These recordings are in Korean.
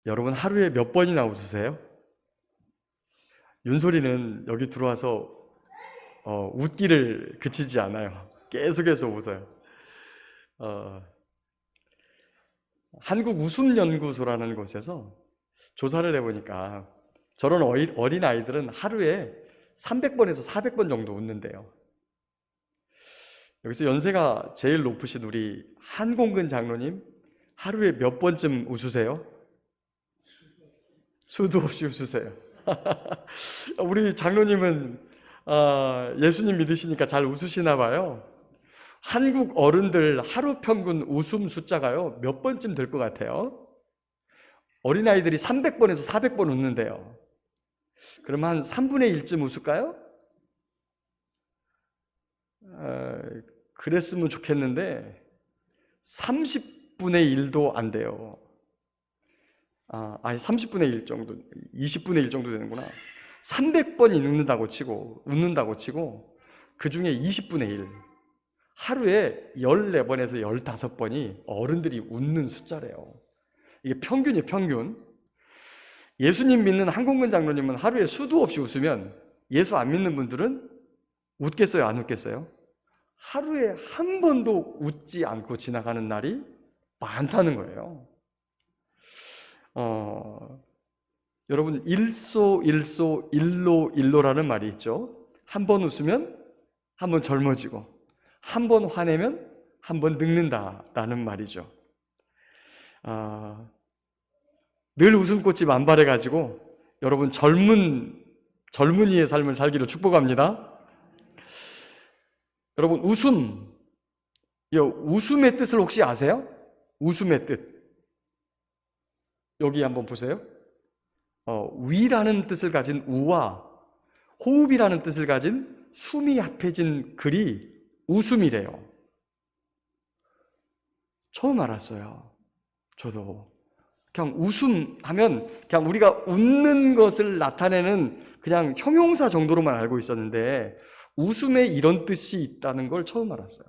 여러분 하루에 몇 번이나 웃으세요? 윤솔이는 여기 들어와서 웃기를 그치지 않아요. 계속해서 웃어요. 한국 웃음연구소라는 곳에서 조사를 해보니까 저런 어린 아이들은 하루에 300번에서 400번 정도 웃는데요. 여기서 연세가 제일 높으신 우리 한공근 장로님, 하루에 몇 번쯤 웃으세요? 수도 없이 웃으세요. 우리 장로님은 예수님 믿으시니까 잘 웃으시나 봐요. 한국 어른들 하루 평균 웃음 숫자가요, 몇 번쯤 될 것 같아요? 어린아이들이 300번에서 400번 웃는데요. 그럼 한 3분의 1쯤 웃을까요? 그랬으면 좋겠는데 30분의 1도 안 돼요. 아니 30분의 1 정도, 20분의 1 정도 되는구나. 300번이 웃는다고 치고 그 중에 20분의 1, 하루에 14번에서 15번이 어른들이 웃는 숫자래요. 이게 평균이에요, 평균. 예수님 믿는 한공근 장로님은 하루에 수도 없이 웃으면 예수 안 믿는 분들은 웃겠어요, 안 웃겠어요? 하루에 한 번도 웃지 않고 지나가는 날이 많다는 거예요. 여러분 일소 일로라는 말이 있죠. 한 번 웃으면 한 번 젊어지고 한 번 화내면 한 번 늙는다라는 말이죠. 늘 웃음꽃이 만발해가지고 여러분 젊은이의 삶을 살기를 축복합니다. 여러분 웃음의 뜻을 혹시 아세요? 웃음의 뜻. 여기 한번 보세요. 위라는 뜻을 가진 우와 호흡이라는 뜻을 가진 숨이 합해진 글이 웃음이래요. 처음 알았어요. 저도. 그냥 웃음하면 그냥 우리가 웃는 것을 나타내는 그냥 형용사 정도로만 알고 있었는데 웃음에 이런 뜻이 있다는 걸 처음 알았어요.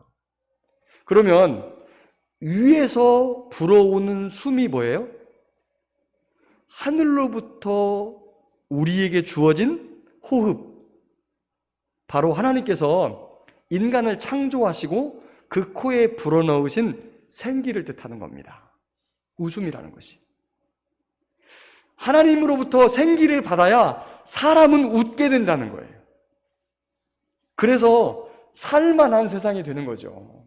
그러면 위에서 불어오는 숨이 뭐예요? 하늘로부터 우리에게 주어진 호흡. 바로 하나님께서 인간을 창조하시고 그 코에 불어넣으신 생기를 뜻하는 겁니다. 웃음이라는 것이. 하나님으로부터 생기를 받아야 사람은 웃게 된다는 거예요. 그래서 살만한 세상이 되는 거죠.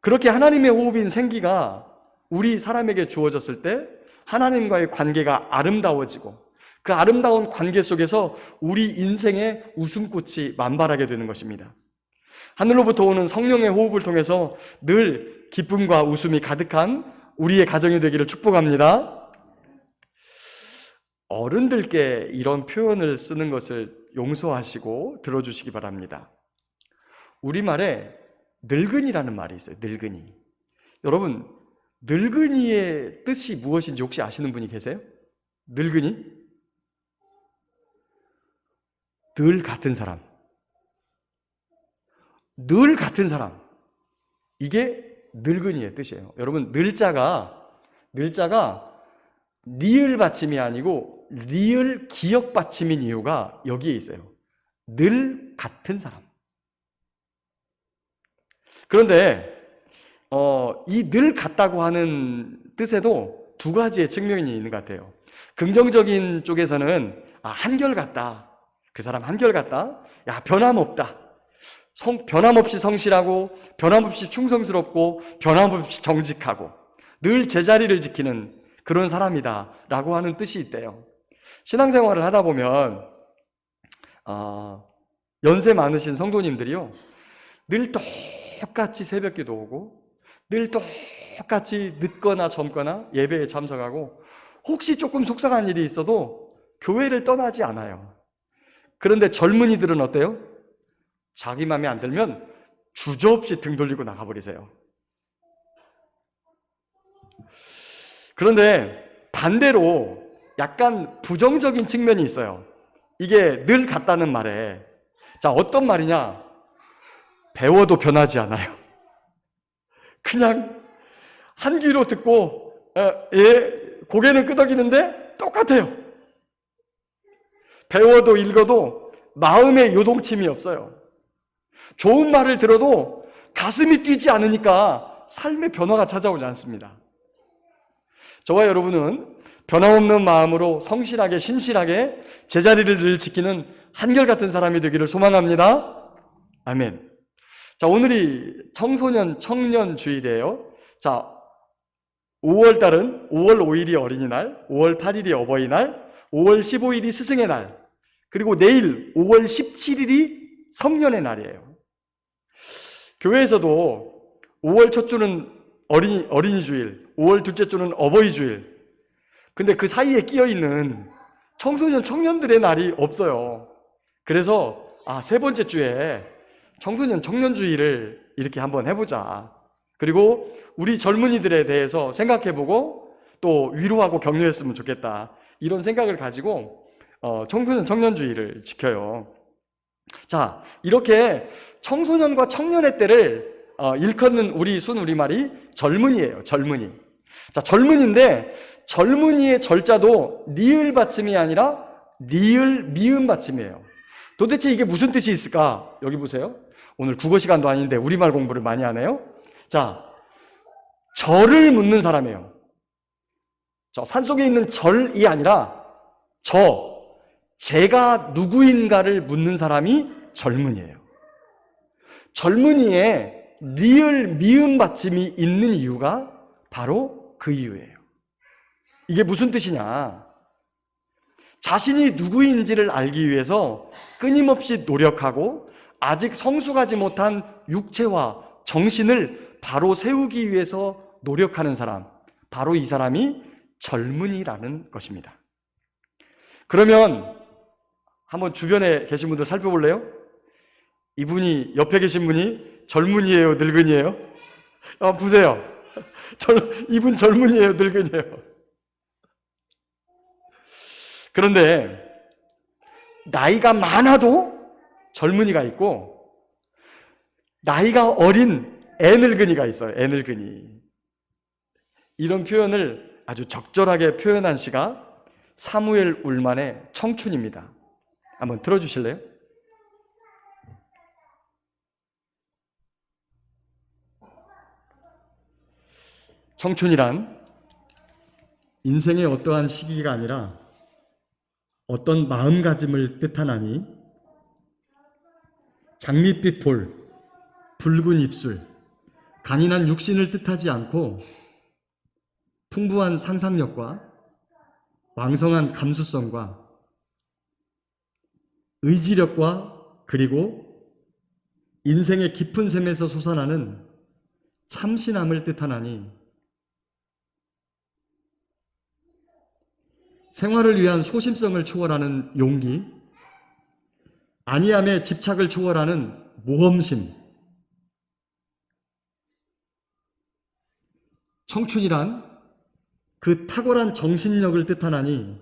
그렇게 하나님의 호흡인 생기가 우리 사람에게 주어졌을 때 하나님과의 관계가 아름다워지고 그 아름다운 관계 속에서 우리 인생의 웃음꽃이 만발하게 되는 것입니다. 하늘로부터 오는 성령의 호흡을 통해서 늘 기쁨과 웃음이 가득한 우리의 가정이 되기를 축복합니다. 어른들께 이런 표현을 쓰는 것을 용서하시고 들어주시기 바랍니다. 우리말에 늙은이라는 말이 있어요. 늙은이. 여러분, 늙은이의 뜻이 무엇인지 혹시 아시는 분이 계세요? 늙은이? 늘 같은 사람. 늘 같은 사람. 이게 늙은이의 뜻이에요. 여러분, 늘자가 리을 받침이 아니고 리을 기억 받침인 이유가 여기에 있어요. 늘 같은 사람. 그런데 이 늘 같다고 하는 뜻에도 두 가지의 측면이 있는 것 같아요. 긍정적인 쪽에서는 한결같다. 그 사람 한결같다. 야, 변함없다. 변함없이 성실하고 변함없이 충성스럽고 변함없이 정직하고 늘 제자리를 지키는 그런 사람이다 라고 하는 뜻이 있대요. 신앙생활을 하다 보면 연세 많으신 성도님들이요, 늘 똑같이 새벽기도 오고 늘 똑같이 늦거나 젊거나 예배에 참석하고 혹시 조금 속상한 일이 있어도 교회를 떠나지 않아요. 그런데 젊은이들은 어때요? 자기 마음에 안 들면 주저없이 등 돌리고 나가버리세요. 그런데 반대로 약간 부정적인 측면이 있어요. 이게 늘 같다는 말에. 자, 어떤 말이냐? 배워도 변하지 않아요. 그냥 한 귀로 듣고 고개는 끄덕이는데 똑같아요. 배워도 읽어도 마음의 요동침이 없어요. 좋은 말을 들어도 가슴이 뛰지 않으니까 삶의 변화가 찾아오지 않습니다. 저와 여러분은 변함없는 마음으로 성실하게 신실하게 제자리를 늘 지키는 한결같은 사람이 되기를 소망합니다. 아멘. 자, 오늘이 청소년 청년 주일이에요. 자, 5월 달은 5월 5일이 어린이날, 5월 8일이 어버이날, 5월 15일이 스승의 날, 그리고 내일 5월 17일이 성년의 날이에요. 교회에서도 5월 첫 주는 어린이 주일, 5월 둘째 주는 어버이 주일. 근데 그 사이에 끼어 있는 청소년 청년들의 날이 없어요. 그래서 세 번째 주에 청소년 청년 주일을 이렇게 한번 해보자. 그리고 우리 젊은이들에 대해서 생각해보고 또 위로하고 격려했으면 좋겠다. 이런 생각을 가지고 청소년 청년 주일을 지켜요. 자, 이렇게 청소년과 청년의 때를 일컫는 우리 순우리말이 젊은이에요. 젊은이. 자, 젊은이인데 젊은이의 절자도 니을 받침이 아니라 니을 미음 받침이에요. 도대체 이게 무슨 뜻이 있을까? 여기 보세요. 오늘 국어 시간도 아닌데 우리말 공부를 많이 하네요. 자, 저를 묻는 사람이에요. 저 산속에 있는 절이 아니라 제가 누구인가를 묻는 사람이 젊은이에요. 젊은이에 리을 미음 받침이 있는 이유가 바로 그 이유예요. 이게 무슨 뜻이냐? 자신이 누구인지를 알기 위해서 끊임없이 노력하고 아직 성숙하지 못한 육체와 정신을 바로 세우기 위해서 노력하는 사람, 바로 이 사람이 젊은이라는 것입니다. 그러면 한번 주변에 계신 분들 살펴볼래요? 이분이 옆에 계신 분이 젊은이에요, 늙은이에요? 보세요. 이분 젊은이에요, 늙은이에요? 그런데 나이가 많아도 젊은이가 있고 나이가 어린 애늙은이가 있어요. 애늙은이. 이런 표현을 아주 적절하게 표현한 시가 사무엘 울만의 청춘입니다. 한번 들어주실래요? 청춘이란 인생의 어떠한 시기가 아니라 어떤 마음가짐을 뜻하나니 장밋빛 볼, 붉은 입술, 강인한 육신을 뜻하지 않고 풍부한 상상력과 왕성한 감수성과 의지력과 그리고 인생의 깊은 샘에서 솟아나는 참신함을 뜻하나니 생활을 위한 소심성을 초월하는 용기, 안이함의 집착을 초월하는 모험심. 청춘이란 그 탁월한 정신력을 뜻하나니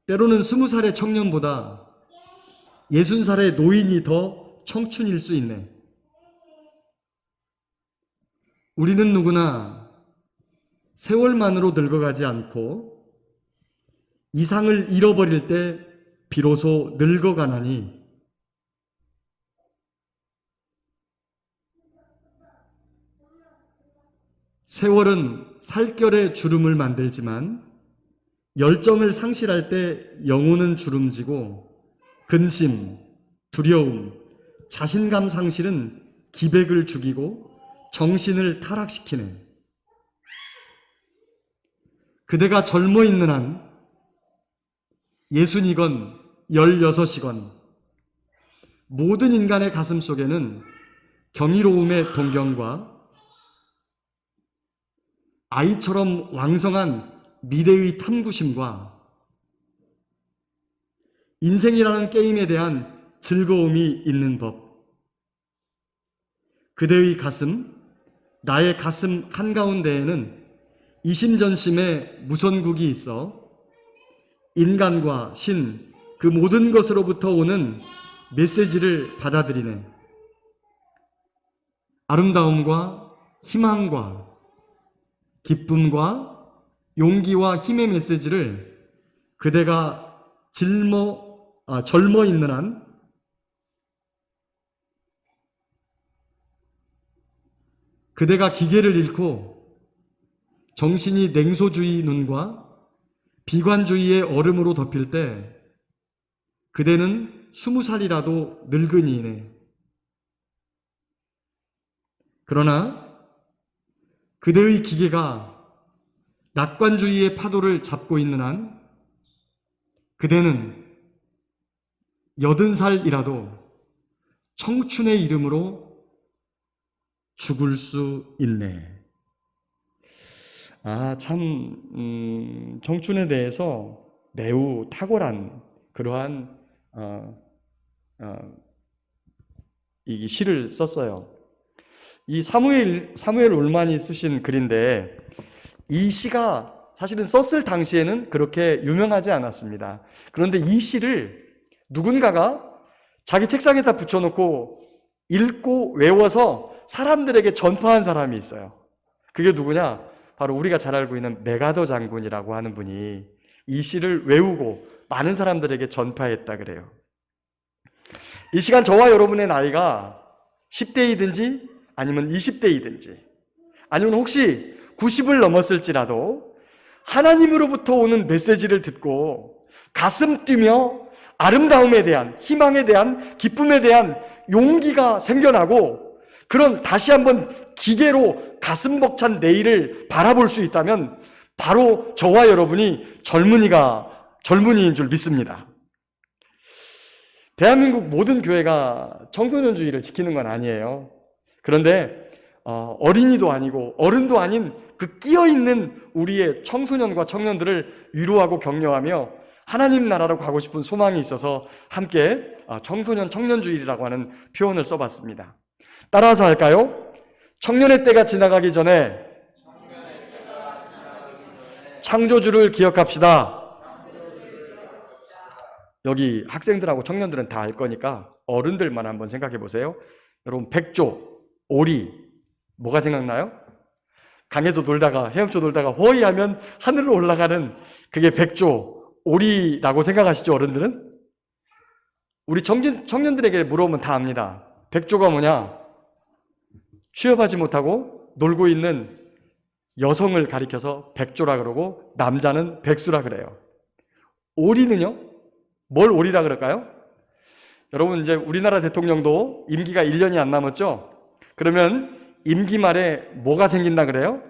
때로는 20살의 청년보다 60살의 노인이 더 청춘일 수 있네. 우리는 누구나 세월만으로 늙어가지 않고 이상을 잃어버릴 때 비로소 늙어가나니 세월은 살결의 주름을 만들지만 열정을 상실할 때 영혼은 주름지고 근심, 두려움, 자신감 상실은 기백을 죽이고 정신을 타락시키네. 그대가 젊어 있는 한 60이건 16이건 모든 인간의 가슴 속에는 경이로움의 동경과 아이처럼 왕성한 미래의 탐구심과 인생이라는 게임에 대한 즐거움이 있는 법. 그대의 가슴, 나의 가슴 한가운데에는 이심전심의 무선국이 있어 인간과 신, 그 모든 것으로부터 오는 메시지를 받아들이네. 아름다움과 희망과 기쁨과 용기와 힘의 메시지를 그대가 젊어 있는 한 그대가 기계를 잃고 정신이 냉소주의 눈과 비관주의의 얼음으로 덮일 때 그대는 20살이라도 늙은이네. 그러나 그대의 기계가 낙관주의의 파도를 잡고 있는 한 그대는 80살이라도 청춘의 이름으로 죽을 수 있네. 참 청춘에 대해서 매우 탁월한 그러한 이 시를 썼어요. 이 사무엘 올만이 쓰신 글인데 이 시가 사실은 썼을 당시에는 그렇게 유명하지 않았습니다. 그런데 이 시를 누군가가 자기 책상에다 붙여놓고 읽고 외워서 사람들에게 전파한 사람이 있어요. 그게 누구냐? 바로 우리가 잘 알고 있는 메가더 장군이라고 하는 분이 이 시를 외우고 많은 사람들에게 전파했다 그래요. 이 시간 저와 여러분의 나이가 10대이든지 아니면 20대이든지 아니면 혹시 90을 넘었을지라도 하나님으로부터 오는 메시지를 듣고 가슴 뛰며 아름다움에 대한, 희망에 대한, 기쁨에 대한 용기가 생겨나고 그런 다시 한번 기계로 가슴 벅찬 내일을 바라볼 수 있다면 바로 저와 여러분이 젊은이인 줄 믿습니다. 대한민국 모든 교회가 청소년주의를 지키는 건 아니에요. 그런데 어린이도 아니고 어른도 아닌 그 끼어있는 우리의 청소년과 청년들을 위로하고 격려하며 하나님 나라로 가고 싶은 소망이 있어서 함께 청소년 청년주의라고 하는 표현을 써봤습니다. 따라서 할까요? 청년의 때가 지나가기 전에 창조주를 기억합시다. 여기 학생들하고 청년들은 다 알 거니까 어른들만 한번 생각해 보세요. 여러분, 백조, 오리, 뭐가 생각나요? 강에서 놀다가, 헤엄쳐 놀다가 호이하면 하늘로 올라가는 그게 백조, 오리라고 생각하시죠, 어른들은? 우리 청년들에게 물어보면 다 압니다. 백조가 뭐냐? 취업하지 못하고 놀고 있는 여성을 가리켜서 백조라 그러고 남자는 백수라 그래요. 오리는요? 뭘 오리라 그럴까요? 여러분, 이제 우리나라 대통령도 임기가 1년이 안 남았죠? 그러면 임기 말에 뭐가 생긴다 그래요?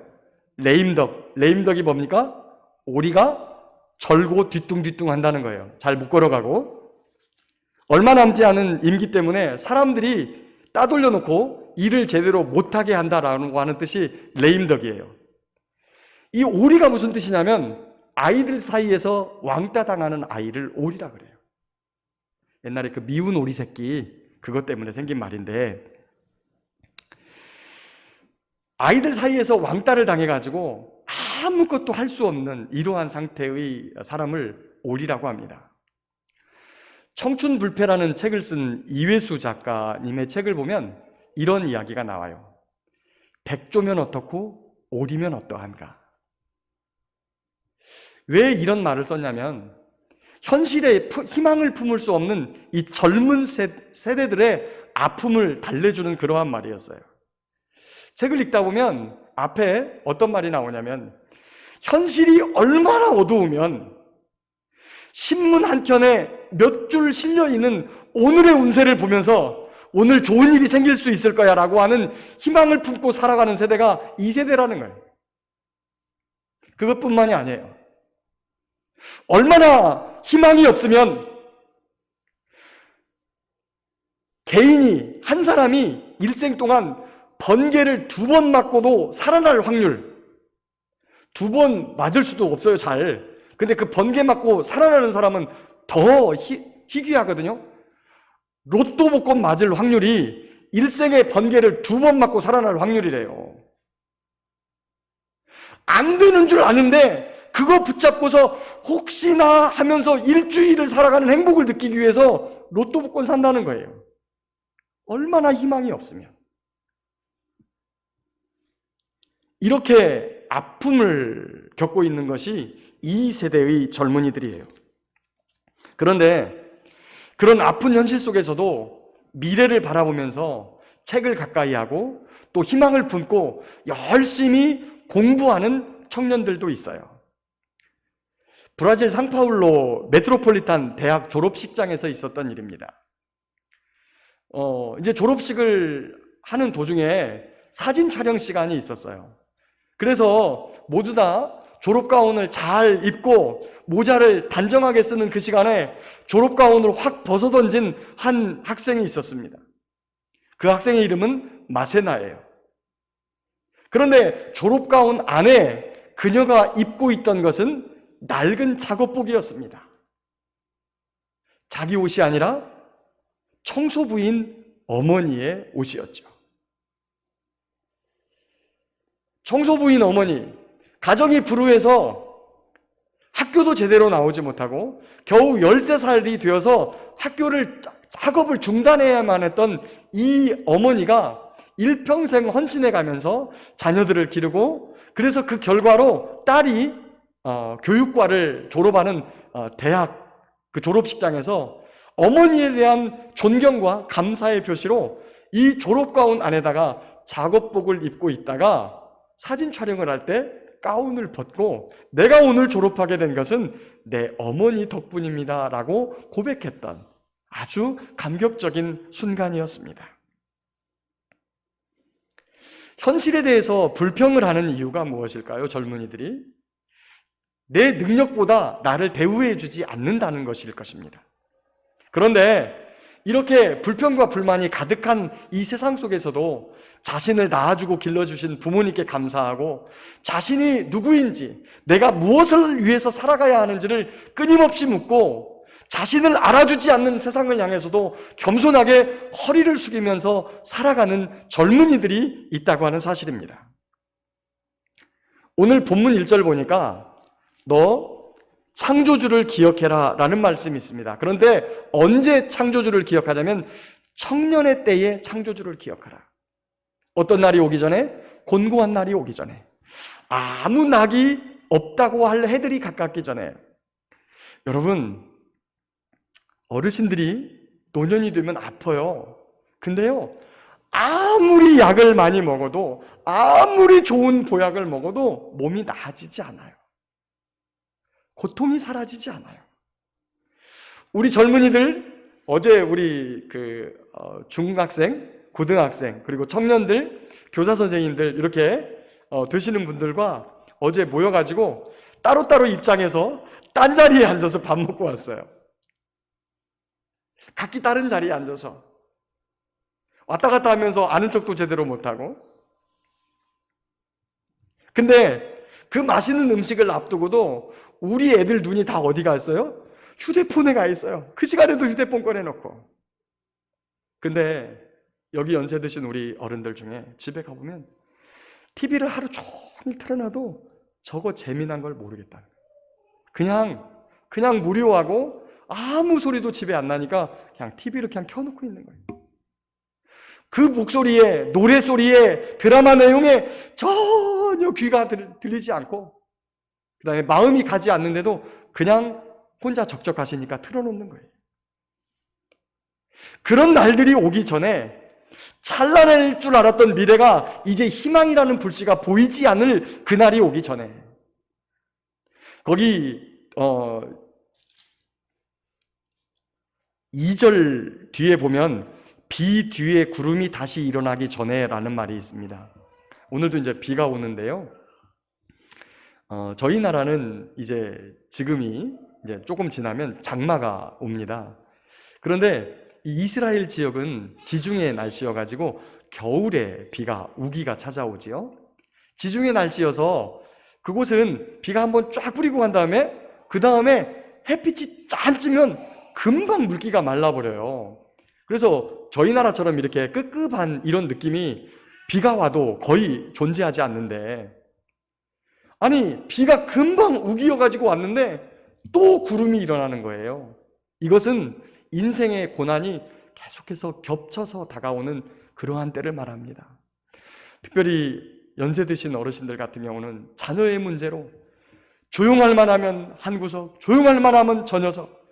레임덕. 레임덕이 뭡니까? 오리가 절고 뒤뚱뒤뚱 한다는 거예요. 잘 못 걸어가고. 얼마 남지 않은 임기 때문에 사람들이 따돌려 놓고 일을 제대로 못하게 한다라고 하는 뜻이 레임덕이에요. 이 오리가 무슨 뜻이냐면 아이들 사이에서 왕따 당하는 아이를 오리라 그래요. 옛날에 그 미운 오리 새끼 그것 때문에 생긴 말인데 아이들 사이에서 왕따를 당해가지고 아무것도 할 수 없는 이러한 상태의 사람을 오리라고 합니다. 청춘불패라는 책을 쓴 이회수 작가님의 책을 보면 이런 이야기가 나와요. 백조면 어떻고 오리면 어떠한가. 왜 이런 말을 썼냐면 현실에 희망을 품을 수 없는 이 젊은 세대들의 아픔을 달래주는 그러한 말이었어요. 책을 읽다 보면 앞에 어떤 말이 나오냐면 현실이 얼마나 어두우면 신문 한 켠에 몇 줄 실려있는 오늘의 운세를 보면서 오늘 좋은 일이 생길 수 있을 거야 라고 하는 희망을 품고 살아가는 세대가 이 세대라는 거예요. 그것뿐만이 아니에요. 얼마나 희망이 없으면 개인이, 한 사람이 일생 동안 번개를 2번 맞고도 살아날 확률, 2번 맞을 수도 없어요, 잘. 근데 그 번개 맞고 살아나는 사람은 더 희귀하거든요. 로또 복권 맞을 확률이 일생의 번개를 2번 맞고 살아날 확률이래요. 안 되는 줄 아는데 그거 붙잡고서 혹시나 하면서 일주일을 살아가는 행복을 느끼기 위해서 로또 복권 산다는 거예요. 얼마나 희망이 없으면. 이렇게 아픔을 겪고 있는 것이 이 세대의 젊은이들이에요. 그런데 그런 아픈 현실 속에서도 미래를 바라보면서 책을 가까이 하고 또 희망을 품고 열심히 공부하는 청년들도 있어요. 브라질 상파울로 메트로폴리탄 대학 졸업식장에서 있었던 일입니다. 이제 졸업식을 하는 도중에 사진 촬영 시간이 있었어요. 그래서 모두 다 졸업가운을 잘 입고 모자를 단정하게 쓰는 그 시간에 졸업가운을 확 벗어던진 한 학생이 있었습니다. 그 학생의 이름은 마세나예요. 그런데 졸업가운 안에 그녀가 입고 있던 것은 낡은 작업복이었습니다. 자기 옷이 아니라 청소부인 어머니의 옷이었죠. 청소부인 어머니, 가정이 불우해서 학교도 제대로 나오지 못하고 겨우 13살이 되어서 학업을 중단해야만 했던 이 어머니가 일평생 헌신해 가면서 자녀들을 기르고, 그래서 그 결과로 딸이 교육과를 졸업하는 대학 그 졸업식장에서 어머니에 대한 존경과 감사의 표시로 이 졸업가운 안에다가 작업복을 입고 있다가 사진 촬영을 할 때 가운을 벗고 내가 오늘 졸업하게 된 것은 내 어머니 덕분입니다 라고 고백했던 아주 감격적인 순간이었습니다. 현실에 대해서 불평을 하는 이유가 무엇일까요? 젊은이들이 내 능력보다 나를 대우해 주지 않는다는 것일 것입니다. 그런데 이렇게 불평과 불만이 가득한 이 세상 속에서도 자신을 낳아주고 길러주신 부모님께 감사하고 자신이 누구인지, 내가 무엇을 위해서 살아가야 하는지를 끊임없이 묻고 자신을 알아주지 않는 세상을 향해서도 겸손하게 허리를 숙이면서 살아가는 젊은이들이 있다고 하는 사실입니다. 오늘 본문 1절 보니까 너 창조주를 기억해라 라는 말씀이 있습니다. 그런데 언제 창조주를 기억하냐면 청년의 때에 창조주를 기억하라. 어떤 날이 오기 전에? 곤고한 날이 오기 전에, 아무 낙이 없다고 할 해들이 가깝기 전에. 여러분, 어르신들이 노년이 되면 아파요. 근데요, 아무리 약을 많이 먹어도, 아무리 좋은 보약을 먹어도 몸이 나아지지 않아요. 고통이 사라지지 않아요. 우리 젊은이들, 어제 우리 중학생, 고등학생, 그리고 청년들, 교사 선생님들 이렇게 되시는 분들과 어제 모여가지고 따로따로 입장해서 딴 자리에 앉아서 밥 먹고 왔어요. 각기 다른 자리에 앉아서 왔다 갔다 하면서 아는 척도 제대로 못하고. 근데 그 맛있는 음식을 앞두고도 우리 애들 눈이 다 어디 가 있어요? 휴대폰에 가 있어요. 그 시간에도 휴대폰 꺼내놓고. 근데 여기 연세 드신 우리 어른들 중에 집에 가보면 TV를 하루 종일 틀어놔도 저거 재미난 걸 모르겠다. 그냥 무료하고 아무 소리도 집에 안 나니까 그냥 TV를 그냥 켜놓고 있는 거예요. 그 목소리에, 노래소리에, 드라마 내용에 전혀 귀가 들리지 않고, 그 다음에 마음이 가지 않는데도 그냥 혼자 적적하시니까 틀어놓는 거예요. 그런 날들이 오기 전에, 찬란할 줄 알았던 미래가 이제 희망이라는 불씨가 보이지 않을 그날이 오기 전에, 거기 2절 뒤에 보면 비 뒤에 구름이 다시 일어나기 전에 라는 말이 있습니다. 오늘도 이제 비가 오는데요. 저희 나라는 지금이 이제 조금 지나면 장마가 옵니다. 그런데 이 이스라엘 지역은 지중해 날씨여가지고 겨울에 비가, 우기가 찾아오지요. 지중해 날씨여서 그곳은 비가 한번 쫙 뿌리고 간 다음에 그 다음에 햇빛이 짠 찌면 금방 물기가 말라버려요. 그래서 저희 나라처럼 이렇게 끄급한 이런 느낌이 비가 와도 거의 존재하지 않는데, 아니 비가 금방 우기어가지고 왔는데 또 구름이 일어나는 거예요. 이것은 인생의 고난이 계속해서 겹쳐서 다가오는 그러한 때를 말합니다. 특별히 연세 드신 어르신들 같은 경우는 자녀의 문제로 조용할 만하면 한 구석, 조용할 만하면 저 녀석,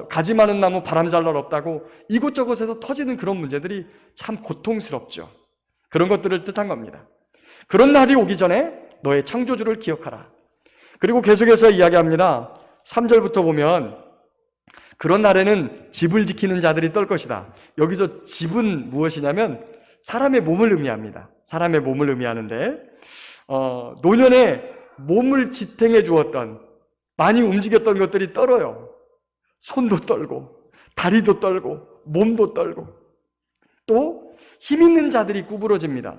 가지 많은 나무 바람 잘 날 없다고 이곳저곳에서 터지는 그런 문제들이 참 고통스럽죠. 그런 것들을 뜻한 겁니다. 그런 날이 오기 전에 너의 창조주를 기억하라. 그리고 계속해서 이야기합니다. 3절부터 보면 그런 날에는 집을 지키는 자들이 떨 것이다. 여기서 집은 무엇이냐면 사람의 몸을 의미합니다. 사람의 몸을 의미하는데 노년에 몸을 지탱해 주었던, 많이 움직였던 것들이 떨어요. 손도 떨고 다리도 떨고 몸도 떨고, 또 힘 있는 자들이 구부러집니다.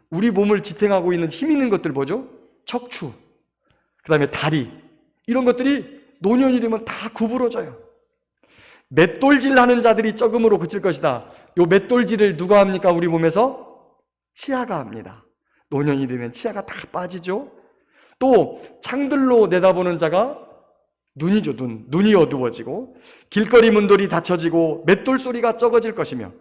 우리 몸을 지탱하고 있는 힘 있는 것들 뭐죠? 척추, 그 다음에 다리, 이런 것들이 노년이 되면 다 구부러져요. 맷돌질 하는 자들이 적음으로 그칠 것이다. 요 맷돌질을 누가 합니까? 우리 몸에서? 치아가 합니다. 노년이 되면 치아가 다 빠지죠. 또 창들로 내다보는 자가 눈이죠. 눈이 어두워지고 길거리 문돌이 닫혀지고 맷돌 소리가 적어질 것이며,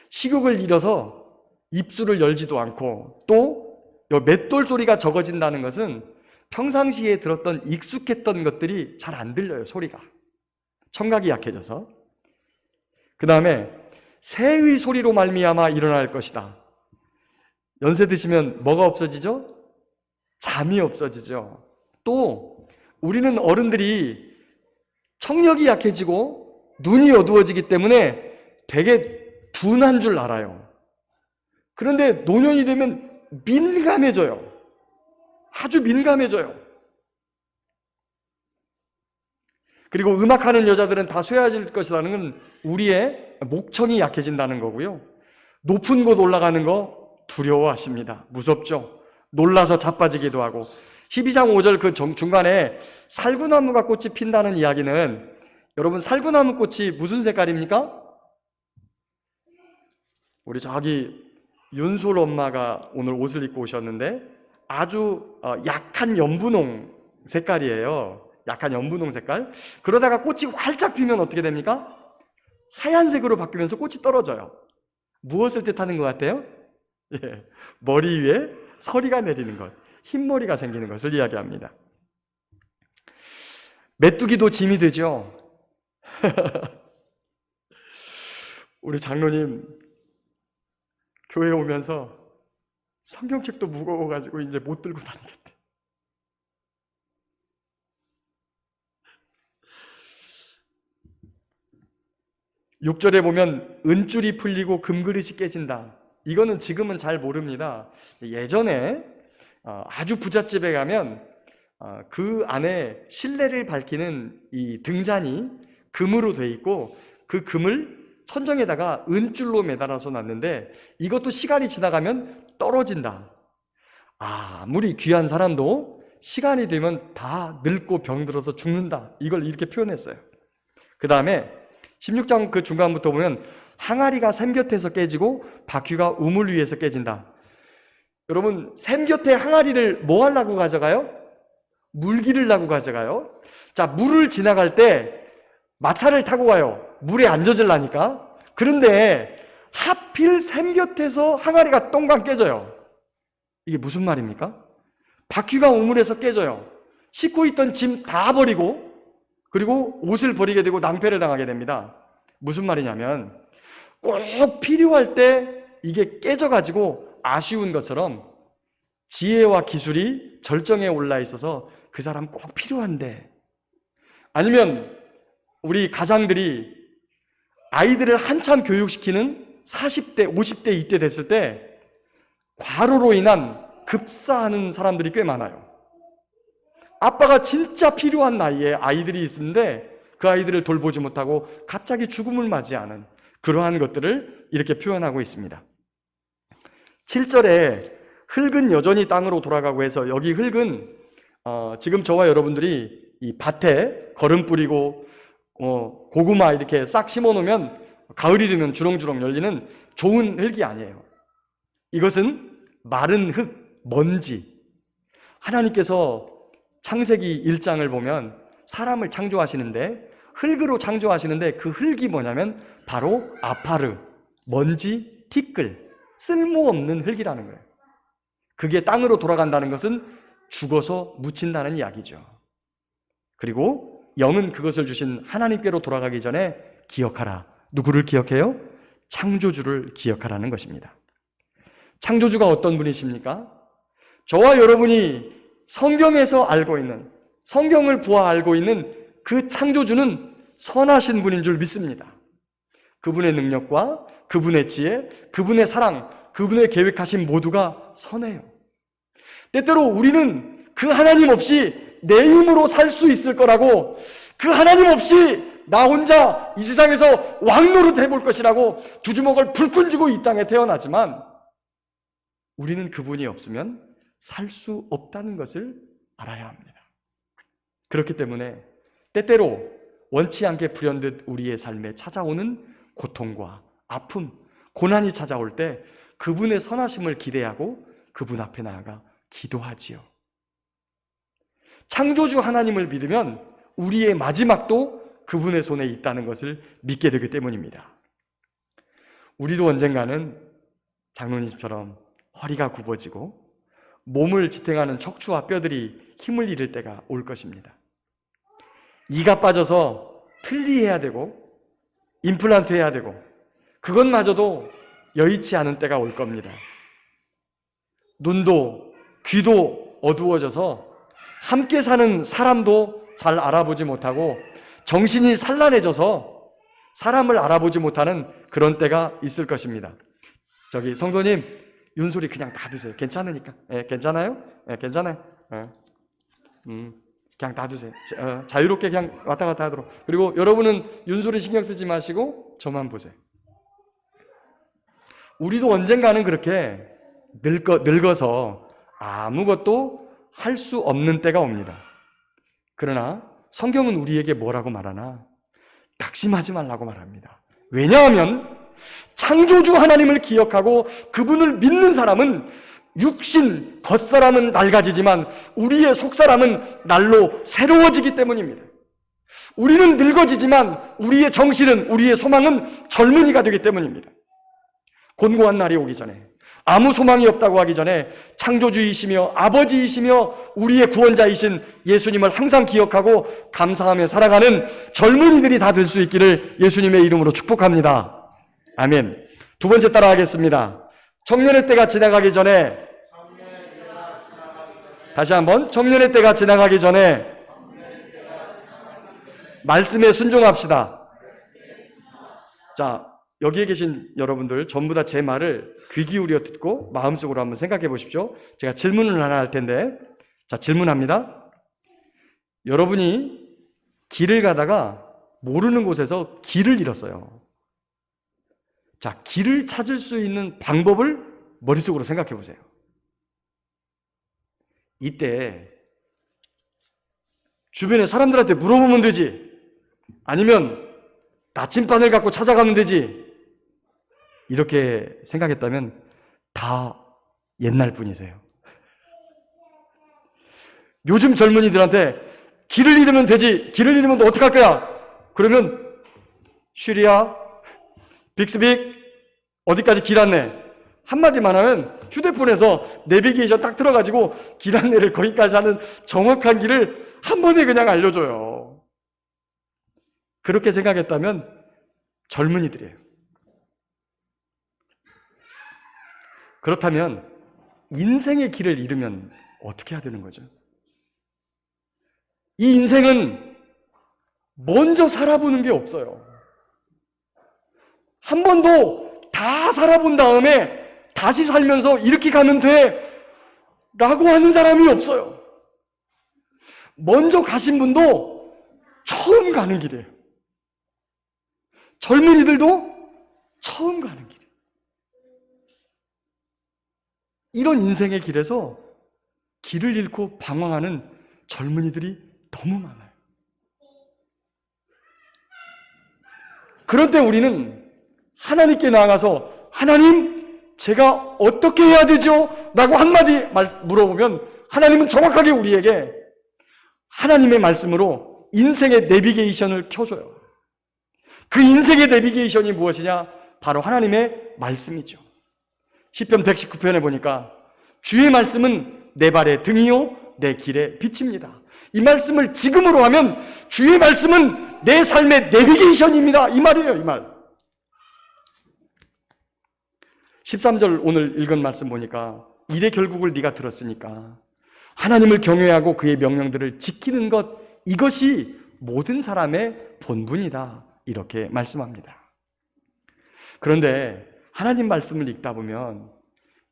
식욕을 잃어서 입술을 열지도 않고, 또 맷돌 소리가 적어진다는 것은 평상시에 들었던 익숙했던 것들이 잘 안 들려요. 소리가 청각이 약해져서. 그 다음에 새의 소리로 말미암아 일어날 것이다. 연세 드시면 뭐가 없어지죠? 잠이 없어지죠. 또 우리는 어른들이 청력이 약해지고 눈이 어두워지기 때문에 되게 둔한 줄 알아요. 그런데 노년이 되면 민감해져요. 아주 민감해져요. 그리고 음악하는 여자들은 다 쇠해질 것이라는 건 우리의 목청이 약해진다는 거고요. 높은 곳 올라가는 거 두려워하십니다. 무섭죠. 놀라서 자빠지기도 하고. 12장 5절 그 중간에 살구나무가 꽃이 핀다는 이야기는, 여러분 살구나무 꽃이 무슨 색깔입니까? 우리 저기 윤솔 엄마가 오늘 옷을 입고 오셨는데 아주 약한 연분홍 색깔이에요. 약한 연분홍 색깔. 그러다가 꽃이 활짝 피면 어떻게 됩니까? 하얀색으로 바뀌면서 꽃이 떨어져요. 무엇을 뜻하는 것 같아요? 예, 머리 위에 서리가 내리는 것, 흰머리가 생기는 것을 이야기합니다. 메뚜기도 짐이 되죠. 우리 장로님 교회 오면서 성경책도 무거워가지고 이제 못 들고 다니겠대. 6절에 보면 은줄이 풀리고 금그릇이 깨진다. 이거는 지금은 잘 모릅니다. 예전에 아주 부잣집에 가면 그 안에 실내를 밝히는 이 등잔이 금으로 돼 있고 그 금을 천정에다가 은줄로 매달아서 놨는데 이것도 시간이 지나가면 떨어진다. 아무리 귀한 사람도 시간이 되면 다 늙고 병들어서 죽는다. 이걸 이렇게 표현했어요. 그 다음에 16장 그 중간부터 보면 항아리가 샘 곁에서 깨지고 바퀴가 우물 위에서 깨진다. 여러분 샘 곁에 항아리를 뭐 하려고 가져가요? 물 기르려고 가져가요. 자, 물을 지나갈 때 마차를 타고 가요. 물에 안 젖으려니까. 그런데 하필 샘 곁에서 항아리가 똥강 깨져요. 이게 무슨 말입니까? 바퀴가 우물에서 깨져요. 싣고 있던 짐 다 버리고 그리고 옷을 버리게 되고 낭패를 당하게 됩니다. 무슨 말이냐면 꼭 필요할 때 이게 깨져가지고 아쉬운 것처럼 지혜와 기술이 절정에 올라 있어서 그 사람 꼭 필요한데, 아니면 우리 가장들이 아이들을 한참 교육시키는 40대, 50대 이때 됐을 때 과로로 인한 급사하는 사람들이 꽤 많아요. 아빠가 진짜 필요한 나이에 아이들이 있는데 그 아이들을 돌보지 못하고 갑자기 죽음을 맞이하는 그러한 것들을 이렇게 표현하고 있습니다. 7절에 흙은 여전히 땅으로 돌아가고 해서, 여기 흙은 지금 저와 여러분들이 이 밭에 거름 뿌리고 고구마 이렇게 싹 심어 놓으면 가을이 되면 주렁주렁 열리는 좋은 흙이 아니에요. 이것은 마른 흙, 먼지. 하나님께서 창세기 1장을 보면 사람을 창조하시는데 흙으로 창조하시는데 그 흙이 뭐냐면 바로 아파르, 먼지, 티끌, 쓸모없는 흙이라는 거예요. 그게 땅으로 돌아간다는 것은 죽어서 묻힌다는 이야기죠. 그리고 영은 그것을 주신 하나님께로 돌아가기 전에 기억하라. 누구를 기억해요? 창조주를 기억하라는 것입니다. 창조주가 어떤 분이십니까? 저와 여러분이 성경에서 알고 있는, 성경을 보아 알고 있는 그 창조주는 선하신 분인 줄 믿습니다. 그분의 능력과 그분의 지혜, 그분의 사랑, 그분의 계획하신 모두가 선해요. 때때로 우리는 그 하나님 없이 내 힘으로 살 수 있을 거라고, 그 하나님 없이 나 혼자 이 세상에서 왕노릇 해볼 것이라고 두 주먹을 불끈 쥐고 이 땅에 태어나지만 우리는 그분이 없으면 살 수 없다는 것을 알아야 합니다. 그렇기 때문에 때때로 원치 않게 불현듯 우리의 삶에 찾아오는 고통과 아픔, 고난이 찾아올 때 그분의 선하심을 기대하고 그분 앞에 나아가 기도하지요. 창조주 하나님을 믿으면 우리의 마지막도 그분의 손에 있다는 것을 믿게 되기 때문입니다. 우리도 언젠가는 장로님처럼 허리가 굽어지고 몸을 지탱하는 척추와 뼈들이 힘을 잃을 때가 올 것입니다. 이가 빠져서 틀니해야 되고 임플란트 해야 되고 그것마저도 여의치 않은 때가 올 겁니다. 눈도 귀도 어두워져서 함께 사는 사람도 잘 알아보지 못하고 정신이 산란해져서 사람을 알아보지 못하는 그런 때가 있을 것입니다. 저기 성도님, 윤소리 그냥 놔두세요. 괜찮으니까. 괜찮아요? 괜찮아요. 그냥 놔두세요. 자유롭게 그냥 왔다 갔다 하도록. 그리고 여러분은 윤소리 신경 쓰지 마시고 저만 보세요. 우리도 언젠가는 그렇게 늙어서 아무것도 할 수 없는 때가 옵니다. 그러나 성경은 우리에게 뭐라고 말하나? 낙심하지 말라고 말합니다. 왜냐하면 창조주 하나님을 기억하고 그분을 믿는 사람은 육신, 겉사람은 낡아지지만 우리의 속사람은 날로 새로워지기 때문입니다. 우리는 늙어지지만 우리의 정신은, 우리의 소망은 젊은이가 되기 때문입니다. 곤고한 날이 오기 전에, 아무 소망이 없다고 하기 전에 창조주이시며 아버지이시며 우리의 구원자이신 예수님을 항상 기억하고 감사하며 살아가는 젊은이들이 다 될 수 있기를 예수님의 이름으로 축복합니다. 아멘. 두 번째 따라 하겠습니다. 청년의 때가 지나가기 전에, 다시 한번, 청년의 때가 지나가기 전에 말씀에 순종합시다. 자, 여기에 계신 여러분들 전부 다 제 말을 귀 기울여 듣고 마음속으로 한번 생각해 보십시오. 제가 질문을 하나 할 텐데, 자, 질문합니다. 여러분이 길을 가다가 모르는 곳에서 길을 잃었어요. 자, 길을 찾을 수 있는 방법을 머릿속으로 생각해 보세요. 이때 주변에 사람들한테 물어보면 되지, 아니면 나침반을 갖고 찾아가면 되지, 이렇게 생각했다면 다 옛날 분이세요. 요즘 젊은이들한테 길을 잃으면 되지, 길을 잃으면 너 어떡할 거야? 그러면 슈리아, 빅스빅, 어디까지 길 안내? 한마디만 하면 휴대폰에서 내비게이션 딱 들어가지고 길 안내를 거기까지 하는 정확한 길을 한 번에 그냥 알려줘요. 그렇게 생각했다면 젊은이들이에요. 그렇다면 인생의 길을 잃으면 어떻게 해야 되는 거죠? 이 인생은 먼저 살아보는 게 없어요. 한 번도 다 살아본 다음에 다시 살면서 이렇게 가면 돼 라고 하는 사람이 없어요. 먼저 가신 분도 처음 가는 길이에요. 젊은이들도 처음 가는 길이에요. 이런 인생의 길에서 길을 잃고 방황하는 젊은이들이 너무 많아요. 그런 때 우리는 하나님께 나아가서 하나님, 제가 어떻게 해야 되죠? 라고 한마디 물어보면 하나님은 정확하게 우리에게 하나님의 말씀으로 인생의 내비게이션을 켜줘요. 그 인생의 내비게이션이 무엇이냐? 바로 하나님의 말씀이죠. 시편 119편에 보니까 주의 말씀은 내 발의 등이요 내 길의 빛입니다. 이 말씀을 지금으로 하면 주의 말씀은 내 삶의 내비게이션입니다. 이 말이에요, 이 말. 13절 오늘 읽은 말씀 보니까 일의 결국을 네가 들었으니까 하나님을 경외하고 그의 명령들을 지키는 것, 이것이 모든 사람의 본분이다, 이렇게 말씀합니다. 그런데 하나님 말씀을 읽다 보면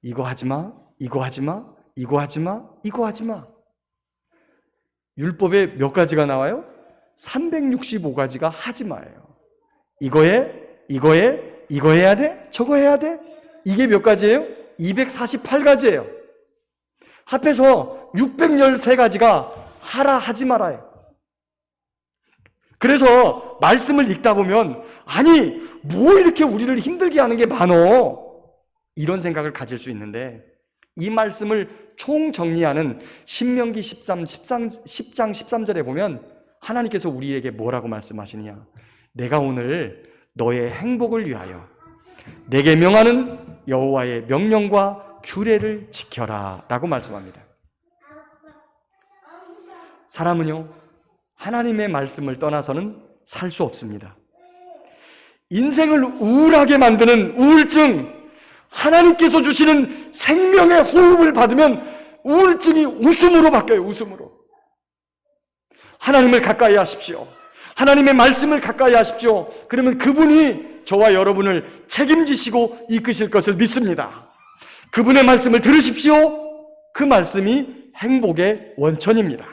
이거 하지마, 이거 하지마, 이거 하지마, 이거 하지마. 율법에 몇 가지가 나와요? 365가지가 하지마예요. 이거 해, 이거 해, 이거 해야 돼, 저거 해야 돼. 이게 몇 가지예요? 248가지예요. 합해서 613가지가 하라 하지 말아요. 그래서 말씀을 읽다 보면 아니 뭐 이렇게 우리를 힘들게 하는 게 많어, 이런 생각을 가질 수 있는데, 이 말씀을 총정리하는 신명기 10장 13절에 보면 하나님께서 우리에게 뭐라고 말씀하시느냐? 내가 오늘 너의 행복을 위하여 내게 명하는 여호와의 명령과 규례를 지켜라 라고 말씀합니다. 사람은요, 하나님의 말씀을 떠나서는 살 수 없습니다. 인생을 우울하게 만드는 우울증, 하나님께서 주시는 생명의 호흡을 받으면 우울증이 웃음으로 바뀌어요. 웃음으로. 하나님을 가까이 하십시오. 하나님의 말씀을 가까이 하십시오. 그러면 그분이 저와 여러분을 책임지시고 이끄실 것을 믿습니다. 그분의 말씀을 들으십시오. 그 말씀이 행복의 원천입니다.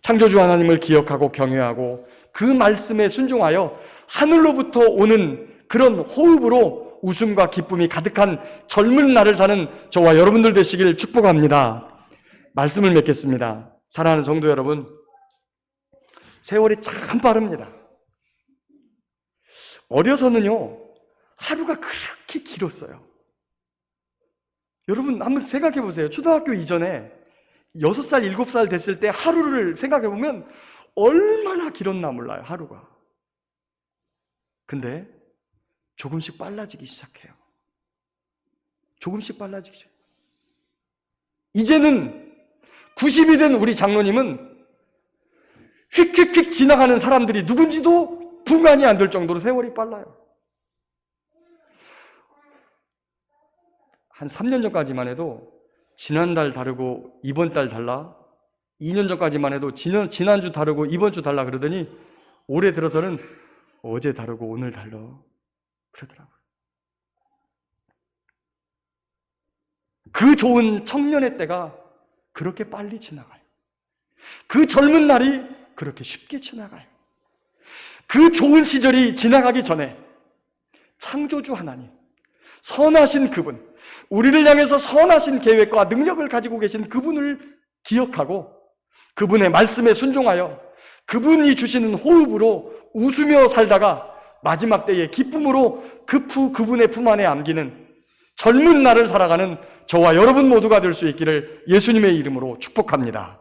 창조주 하나님을 기억하고 경외하고 그 말씀에 순종하여 하늘로부터 오는 그런 호흡으로 웃음과 기쁨이 가득한 젊은 날을 사는 저와 여러분들 되시길 축복합니다. 말씀을 맺겠습니다. 사랑하는 성도 여러분, 세월이 참 빠릅니다. 어려서는요, 하루가 그렇게 길었어요. 여러분 한번 생각해 보세요. 초등학교 이전에 6살, 7살 됐을 때 하루를 생각해 보면 얼마나 길었나 몰라요, 하루가. 근데 조금씩 빨라지기 시작해요. 조금씩 빨라지기 시작해요. 이제는 90이 된 우리 장로님은 휙휙휙 지나가는 사람들이 누군지도 분간이 안 될 정도로 세월이 빨라요. 한 3년 전까지만 해도 지난달 다르고 이번 달 달라, 2년 전까지만 해도 지난주 다르고 이번 주 달라 그러더니 올해 들어서는 어제 다르고 오늘 달라 그러더라고요. 그 좋은 청년의 때가 그렇게 빨리 지나가요. 그 젊은 날이 그렇게 쉽게 지나가요. 그 좋은 시절이 지나가기 전에 창조주 하나님, 선하신 그분, 우리를 향해서 선하신 계획과 능력을 가지고 계신 그분을 기억하고 그분의 말씀에 순종하여 그분이 주시는 호흡으로 웃으며 살다가 마지막 때에 기쁨으로 그분의 품 안에 안기는 젊은 날을 살아가는 저와 여러분 모두가 될 수 있기를 예수님의 이름으로 축복합니다.